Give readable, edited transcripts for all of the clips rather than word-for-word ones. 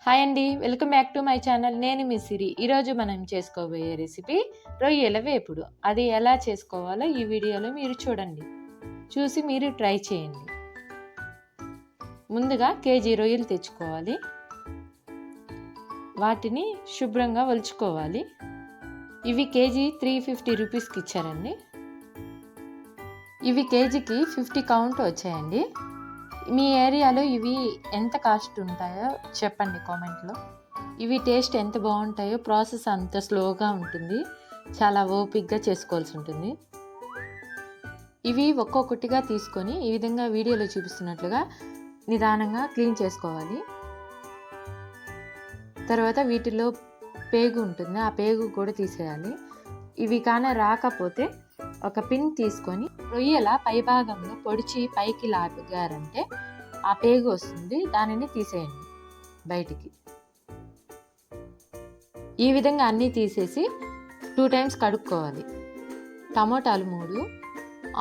Hi అండి. Welcome back to my channel. నేను మీ సిరి. ఈరోజు మనం చేసుకోబోయే రెసిపీ రొయ్యల వేపుడు. అది ఎలా చేసుకోవాలో ఈ వీడియోలో మీరు చూడండి. చూసి మీరు ట్రై చేయండి. ముందుగా కేజీ రొయ్యలు తెచ్చుకోవాలి. వాటిని శుభ్రంగా ఒలుచుకోవాలి. ఇవి కేజీ 350 రూపీస్కి ఇచ్చారండి. ఇవి కేజీకి 50 కౌంట్ వచ్చాయండి. మీ ఏరియాలో ఇవి ఎంత కాస్ట్ ఉంటాయో చెప్పండి కామెంట్లో. ఇవి టేస్ట్ ఎంత బాగుంటాయో, ప్రాసెస్ అంత స్లోగా ఉంటుంది, చాలా ఓపిక్గా చేసుకోవాల్సి ఉంటుంది. ఇవి ఒక్కొక్కటిగా తీసుకొని ఈ విధంగా వీడియోలో చూపిస్తున్నట్లుగా నిదానంగా క్లీన్ చేసుకోవాలి. తర్వాత వీటిలో పేగు ఉంటుంది, ఆ పేగు కూడా తీసేయాలి. ఇవి కానీ రాకపోతే ఒక పిన్ తీసుకొని రొయ్యల పైభాగంలో పొడిచి పైకి లాగారంటే ఆ పేగు వస్తుంది, దానిని తీసేయండి బయటికి. ఈ విధంగా అన్నీ తీసేసి 2 టైమ్స్ కడుక్కోవాలి. టమోటాలు 3,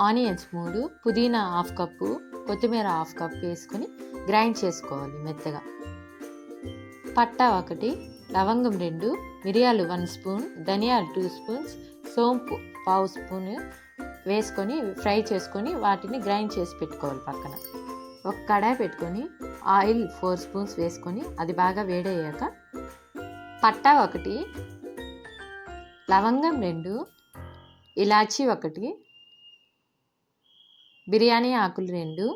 ఆనియన్స్ 3, పుదీనా 1/2 కప్పు, కొత్తిమీర 1/2 కప్పు వేసుకొని గ్రైండ్ చేసుకోవాలి మెత్తగా. పట్టా 1, లవంగం 2, మిరియాలు 1 స్పూన్, ధనియాలు 2 స్పూన్స్, సోంపు 1/2 స్పూన్ వేసుకొని ఫ్రై చేసుకొని వాటిని గ్రైండ్ చేసి పెట్టుకోవాలి పక్కన. ఒక కడాయి పెట్టుకొని ఆయిల్ 4 స్పూన్స్ వేసుకొని అది బాగా వేడయ్యాక పట్టా 1, లవంగం 2, ఇలాచీ 1, బిర్యానీ ఆకులు 2,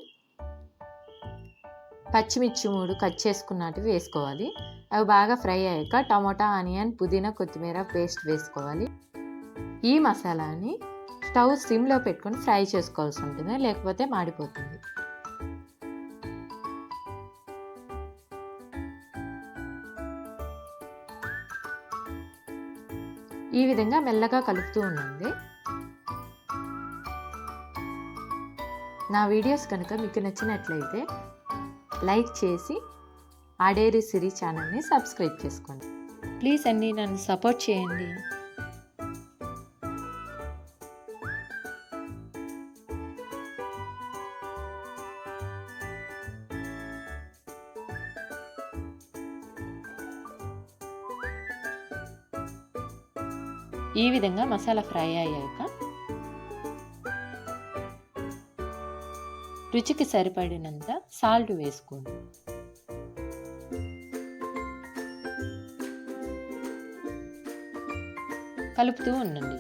పచ్చిమిర్చి 3 కట్ చేసుకున్నట్టు వేసుకోవాలి. అవి బాగా ఫ్రై అయ్యాక టమోటా, ఆనియన్, పుదీనా, కొత్తిమీర పేస్ట్ వేసుకోవాలి. ఈ మసాలాని స్టవ్ సిమ్లో పెట్టుకొని ఫ్రై చేసుకోవాల్సి ఉంటుంది, లేకపోతే మాడిపోతుంది. ఈ విధంగా మెల్లగా కలుపుతూ ఉండండి. నా వీడియోస్ కనుక మీకు నచ్చినట్లయితే లైక్ చేసి ఆడేరి సిరి ఛానల్ని సబ్స్క్రైబ్ చేసుకోండి. ప్లీజ్ అండి, నన్ను సపోర్ట్ చేయండి. ఈ విధంగా మసాలా ఫ్రై అయ్యాక రుచికి సరిపడినంత సాల్ట్ వేసుకోండి. కలుపుతూ ఉండండి.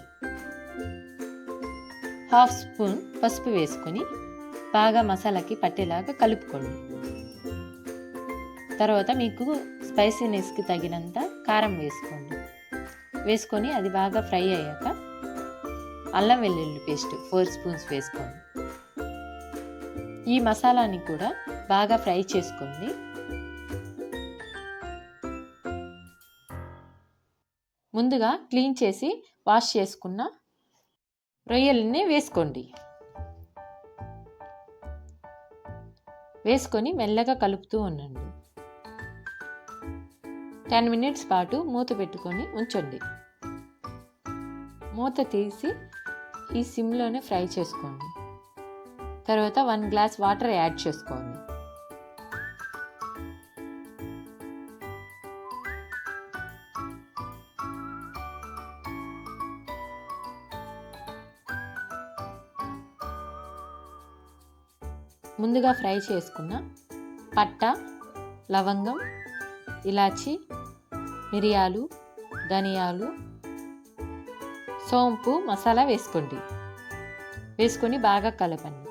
1/2 స్పూన్ పసుపు వేసుకొని బాగా మసాలాకి పట్టేలాగా కలుపుకోండి. తర్వాత మీకు స్పైసీనెస్కి తగినంత కారం వేసుకొని అది బాగా ఫ్రై అయ్యాక అల్లం వెల్లుల్లి పేస్ట్ 4 స్పూన్స్ వేసుకోండి. ఈ మసాలాని కూడా బాగా ఫ్రై చేసుకోండి. ముందుగా క్లీన్ చేసి వాష్ చేసుకున్న రొయ్యలని వేసుకొని మెల్లగా కలుపుతూ ఉండండి. 10 మినిట్స్ పాటు మూత పెట్టుకొని ఉంచండి. మూత తీసి ఈ సిమ్లోనే ఫ్రై చేసుకోండి. తర్వాత 1 గ్లాస్ వాటర్ యాడ్ చేసుకోండి. ముందుగా ఫ్రై చేసుకున్న పట్టా, లవంగం, ఇలాచి, మిరియాలు, ధనియాలు, సోంపు మసాలా వేసుకొని బాగా కలపండి.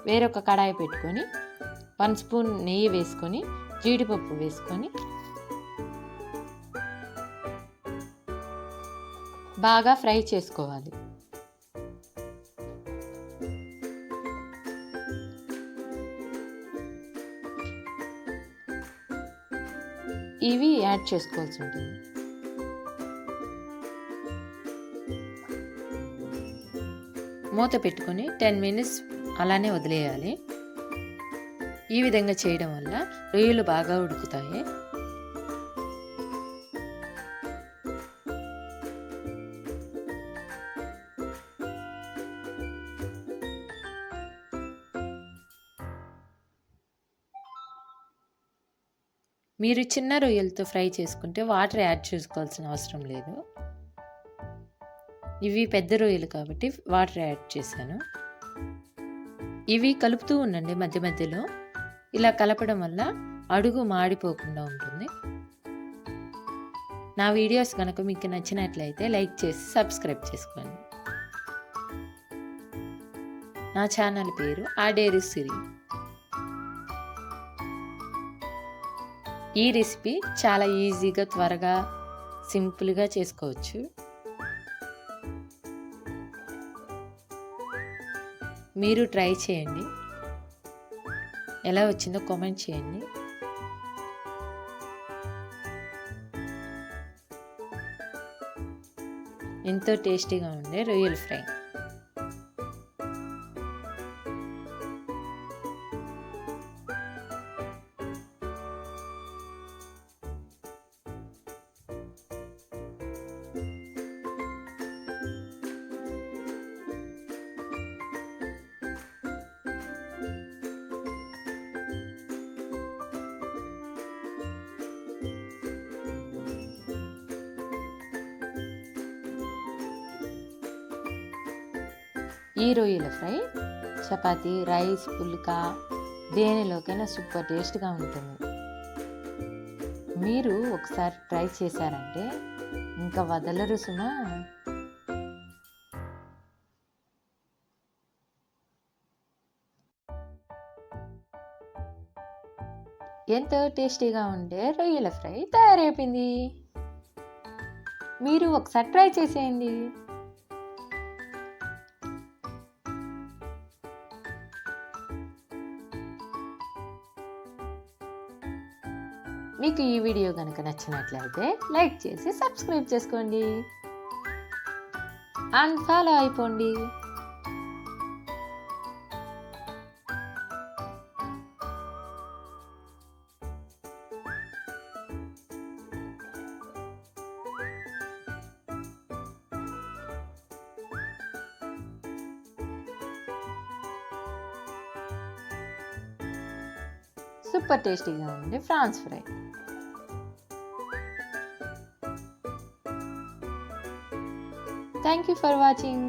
వేరొక కడాయి పెట్టుకొని 1 స్పూన్ నెయ్యి వేసుకొని జీడిపప్పు వేసుకొని బాగా ఫ్రై చేసుకోవాలి. ఇవి యాడ్ చేసుకోవాల్సి ఉంటుంది. మూత పెట్టుకొని 10 మినిట్స్ అలానే వదిలేయాలి. ఈ విధంగా చేయడం వల్ల రొయ్యలు బాగా ఉడుకుతాయి. మీరు చిన్న రొయ్యలతో ఫ్రై చేసుకుంటే వాటర్ యాడ్ చేసుకోవాల్సిన అవసరం లేదు. ఇవి పెద్ద రొయ్యలు కాబట్టి వాటర్ యాడ్ చేశాను. ఇవి కలుపుతూ ఉండండి మధ్య మధ్యలో. ఇలా కలపడం వల్ల అడుగు మాడిపోకుండా ఉంటుంది. నా వీడియోస్ కనుక మీకు నచ్చినట్లయితే లైక్ చేసి సబ్స్క్రైబ్ చేసుకోండి. నా ఛానల్ పేరు ఆడేరు సిరి. ఈ రెసిపీ చాలా ఈజీగా, త్వరగా, సింపుల్గా చేసుకోవచ్చు. మీరు ట్రై చేయండి. ఎలా వచ్చిందో కామెంట్ చేయండి. ఎంతో టేస్టీగా ఉండే రొయ్యల ఫ్రై. ఈ రొయ్యల ఫ్రై చపాతీ, రైస్, పుల్కా దేనిలోకైనా సూపర్ టేస్ట్గా ఉంటుంది. మీరు ఒకసారి ట్రై చేశారంటే ఇంకా వదలరు సుమా. ఎంతో టేస్టీగా ఉండే రొయ్యల ఫ్రై తయారైపోయింది. మీరు ఒకసారి ట్రై చేసేయండి. మీకు ఈ వీడియో కనుక నచ్చినట్లయితే లైక్ చేసి సబ్స్క్రైబ్ చేసుకోండి అండ్ ఫాలో అయిపోండి. సూపర్ టేస్టీగా ఉండే prawns fry. Thank you for watching.